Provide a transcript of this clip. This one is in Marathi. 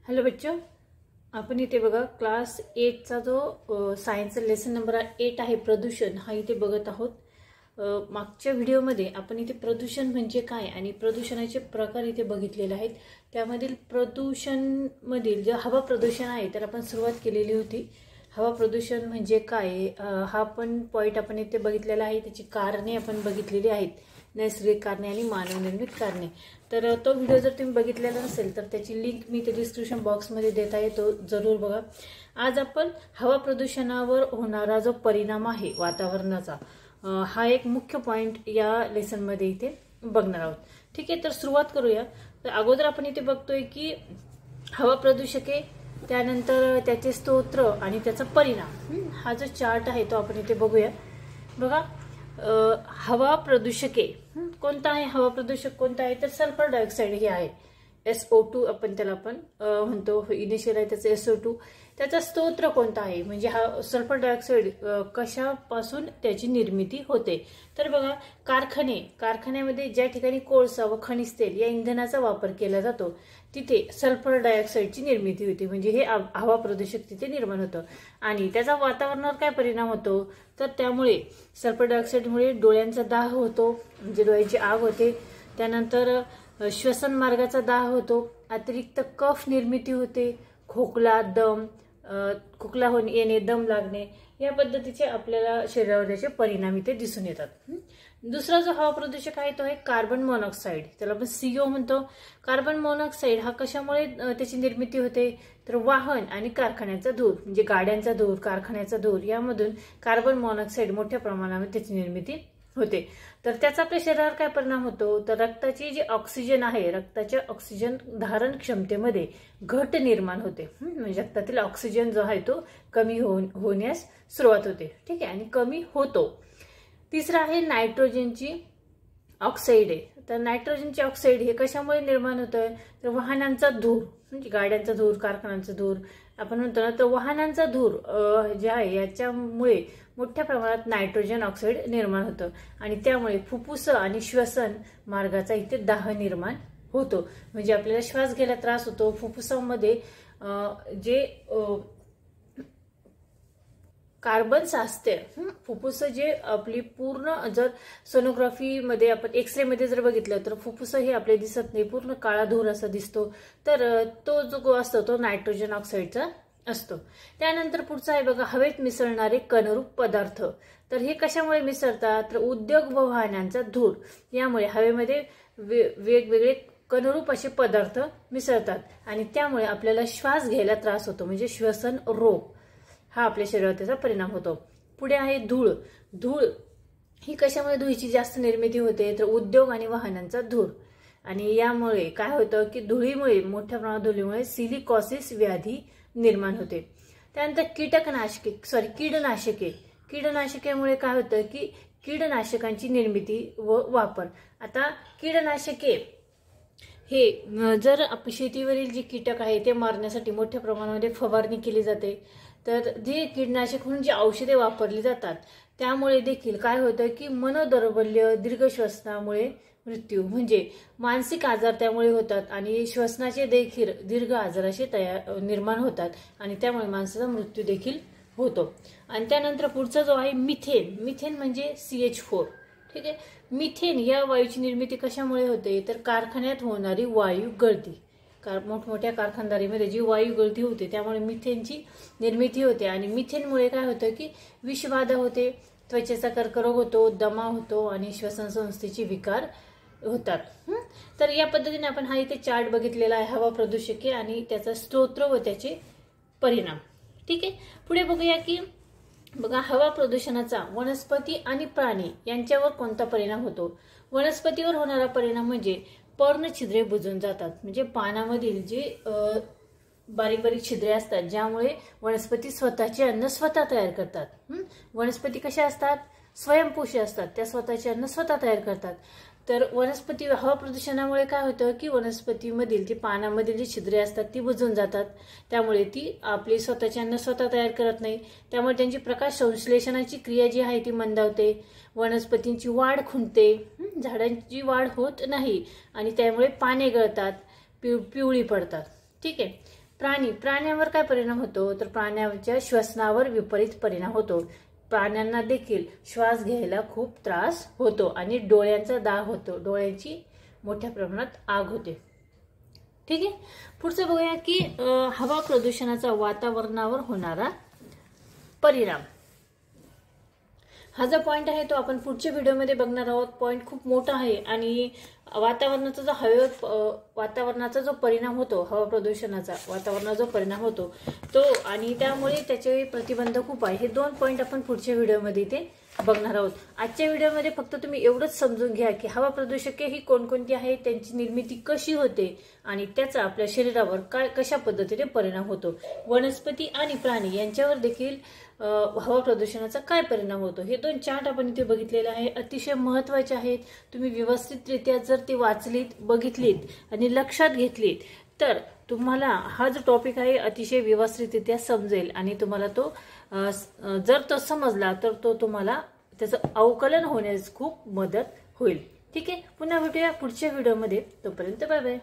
हेलो बच्चों, आपण इथे बघा क्लास 8 चा जो सायन्स लेसन नंबर 8 आहे प्रदूषण हा इथे बघत आहोत। मागच्या व्हिडिओमध्ये आपण इथे प्रदूषण म्हणजे काय आणि प्रदूषणाचे प्रकार इथे बघितलेले आहेत। त्यामधील प्रदूषण मधील जे हवा प्रदूषण आहे तर आपण सुरुवात केलेली होती। हवा प्रदूषण म्हणजे काय हा पण पॉइंट आपण इथे बघितलेला आहे। त्याची कारणे आपण बघितलेली आहेत, नैसर्गिक कारणे आणि मानवनिर्मित कारणे। तर तो व्हिडिओ जर तुम्ही बघितलेला नसेल तर त्याची लिंक मी ते डिस्क्रिप्शन बॉक्स मध्ये देत आहे, तो जरूर बघा। आज आपण हवा प्रदूषणावर होणारा जो परिणाम आहे वातावरणाचा हा एक मुख्य पॉइंट या लेसन मध्ये इथे बघणार आहोत। ठीक आहे, तर सुरुवात करूया। तर अगोदर आपण इथे बघतोय की हवा प्रदूषके, त्यानंतर त्याचे स्तोत्र आणि त्याचा परिणाम। हा जो चार्ट आहे तो आपण इथे बघूया। बघा, हवा प्रदूषके कोणता आहे, हवा प्रदूषक कोणता आहे तर सल्फर डायऑक्साइड हे आहे। SO2 आपण त्याला पण म्हणतो, इनिशियल आहे त्याचं SO2। त्याचा स्तोत्र कोणता आहे म्हणजे हा सल्फर डायऑक्साइड कशापासून त्याची निर्मिती होते तर बघा, कारखान्यामध्ये ज्या ठिकाणी कोळसा व खनिज तेल या इंधनाचा वापर केला जातो तिथे सल्फर डायऑक्साइडची निर्मिती होते, म्हणजे हे हवा प्रदूषक तिथे निर्माण होतं। आणि त्याचा वातावरणावर काय परिणाम होतो तर त्यामुळे सल्फर डायऑक्साइडमुळे डोळ्यांचा दाह होतो, म्हणजे डोळ्याची आग होते। त्यानंतर श्वसन मार्गाचा दाह होतो, अतिरिक्त कफ निर्मिती होते, खोकला येणे, दम लागणे या पद्धतीचे आपल्याला शरीरावर त्याचे परिणाम इथे दिसून येतात। दुसरा जो हवा प्रदूषक आहे तो आहे कार्बन मोनॉक्साईड, त्याला आपण CO म्हणतो। कार्बन मोनॉक्साईड हा कशामुळे त्याची निर्मिती होते तर वाहन आणि कारखान्याचा धूर, म्हणजे गाड्यांचा धूर, कारखान्याचा धूर यामधून कार्बन मोनॉक्साईड मोठ्या प्रमाणावर त्याची निर्मिती होते। तर त्याचा आपल्या शरीरावर काय परिणाम होतो तर रक्ताची जी ऑक्सिजन आहे, रक्ताच्या ऑक्सिजन धारण क्षमतेमध्ये घट निर्माण होते, म्हणजे रक्तातील ऑक्सिजन जो आहे तो कमी होण्यास सुरुवात होते। ठीक आहे, आणि कमी होतो। तिसरा आहे नायट्रोजनची ऑक्साईड आहे। तर नायट्रोजनची ऑक्साईड हे कशामुळे निर्माण होतं तर वाहनांचा धूर, म्हणजे गाड्यांचा धूर, कारखान्यांचा धूर आपण म्हणतो ना, तर वाहनांचा धूर जे आहे याच्यामुळे मोठ्या प्रमाणात नायट्रोजन ऑक्साईड निर्माण होतं आणि त्यामुळे फुफ्फुस आणि श्वसन मार्गाचा इथे दाह निर्माण होतो, म्हणजे आपल्याला श्वास घ्यायला त्रास होतो। फुफ्फुसामध्ये जे कार्बन साचते, फुफ्फुस जे आपली पूर्ण जर सोनोग्राफी मध्ये आपण एक्सरे मध्ये जर बघितलं तर फुफ्फुस हे आपले दिसत नाही, पूर्ण काळा धूर असा दिसतो। तर तो जो असतो तो नायट्रोजन ऑक्साईडचा असतो। त्यानंतर पुढचा आहे बघा, हवेत मिसळणारे कणरूप पदार्थ। तर हे कशामुळे मिसळतात तर उद्योग व वाहनांचा धूर यामुळे हवेमध्ये वेगवेगळे कणरूप असे पदार्थ मिसळतात आणि त्यामुळे आपल्याला श्वास घ्यायला त्रास होतो, म्हणजे श्वसन रोग हा आपल्या शरीरावर त्याचा परिणाम होतो। पुढे आहे धूळ ही कशामुळे धुळीची जास्त निर्मिती होते तर उद्योग आणि वाहनांचा धूर, आणि यामुळे काय होतं की धुळीमुळे, मोठ्या प्रमाणात धुळीमुळे सिलिकॉसिस व्याधी निर्माण होते। त्यानंतर कीडनाशकेमुळे काय होतं की कीडनाशकांची निर्मिती व वापर। आता कीडनाशके हे जर शेतीवरील जे कीटक आहे ते मारण्यासाठी मोठ्या प्रमाणामध्ये फवारणी केली जाते, तर जे कीटनाशक म्हणून जी औषधे वापरली जातात त्यामुळे देखील काय होतं की मनोदौर्बल्य, दीर्घ श्वसनामुळे मृत्यू, म्हणजे मानसिक आजार त्यामुळे होतात आणि श्वसनाचे देखील दीर्घ आजार असे निर्माण होतात आणि त्यामुळे माणसाचा मृत्यू देखील होतो। आणि त्यानंतर पुढचा जो आहे मिथेन म्हणजे CH4। ठीक आहे, मिथेन या वायूची निर्मिती कशामुळे होते तर कारखान्यात होणारी वायू गळती, मोठमोठ्या कारखानदारीमध्ये जी वायू गळती होते त्यामुळे मिथेनची निर्मिती होते आणि मिथेनमुळे काय होतं की विषबाधा होते, त्वचेचा कर्करोग होतो, दमा होतो आणि श्वसन संस्थेचे विकार होतात। तर या पद्धतीने आपण हा इथे चार्ट बघितलेला आहे, हवा प्रदूषके आणि त्याचा स्तोत्र व त्याचे परिणाम। ठीक आहे, पुढे बघूया की बघा, हवा प्रदूषणाचा वनस्पती आणि प्राणी यांच्यावर कोणता परिणाम होतो। वनस्पतीवर होणारा परिणाम म्हणजे पर्णछिद्रे बुजून जातात, म्हणजे पानामधील जे बारीक बारीक छिद्रे असतात ज्यामुळे वनस्पती स्वतःचे अन्न स्वतः तयार करतात। वनस्पती कशा असतात, स्वयंपोषी असतात, त्या स्वतःचे अन्न स्वतः तयार करतात। तर वनस्पती हवा प्रदूषणामुळे काय होतं की वनस्पतीमधील जी पानामधील जी छिद्रे असतात ती बुजून जातात, त्यामुळे ती आपली स्वतःचे अन्न स्वतः तयार करत नाही, त्यामुळे त्यांची प्रकाश संश्लेषणाची क्रिया जी आहे ती मंदावते, वनस्पतींची वाढ खुंटते, झाडांची वाढ होत नाही आणि त्यामुळे पाने गळतात, पिवळी पडतात। ठीक आहे, प्राण्यांवर काय परिणाम होतो तर प्राण्यांच्या श्वसनावर विपरीत परिणाम होतो. प्राण्यांना देखील श्वास घ्यायला खूप त्रास होतो आणि डोळ्यांचा दाग होतो, डोळ्यांची मोठ्या प्रमाणात आग होते. ठीक आहे. पुढचं बघूया की हवा प्रदूषणाचा वातावरणावर होणारा परिणाम. हा जो पॉइंट आहे तो आपण पुढच्या व्हिडिओमध्ये बघणार आहोत. पॉइंट खूप मोठा आहे आणि वातावरणाचा जो परिणाम होतो, हवा प्रदूषणाचा वातावरणाचा जो परिणाम होतो तो आणि त्यामुळे त्याचे प्रतिबंध खूप आहे. हे 2 पॉइंट आपण पुढच्या व्हिडिओमध्ये इथे बघणार आहोत. आजच्या व्हिडिओमध्ये फक्त तुम्ही एवढंच समजून घ्या की हवा प्रदूषके ही कोणकोणती आहेत, त्यांची निर्मिती कशी होते आणि त्याचा आपल्या शरीरावर कशा पद्धतीने परिणाम होतो. वनस्पती आणि प्राणी यांच्यावर देखील हवा प्रदूषणाचा काय परिणाम होतो. हे 2 चार्ट आपण इथे बघितलेले आहे, अतिशय महत्त्वाचे आहेत. तुम्ही व्यवस्थितरित्या जर ते वाचलीत, बघितलीत आणि लक्षात घेतलीत तर तुम्हाला हा जो टॉपिक आहे अतिशय व्यवस्थितरित्या समजेल आणि तुम्हाला तो जर तो समजला तर तो तुम्हाला त्याचं अवकलन होण्यास खूप मदत होईल. ठीक आहे. पुन्हा भेटूया पुढच्या व्हिडिओमध्ये. तोपर्यंत बाय बाय.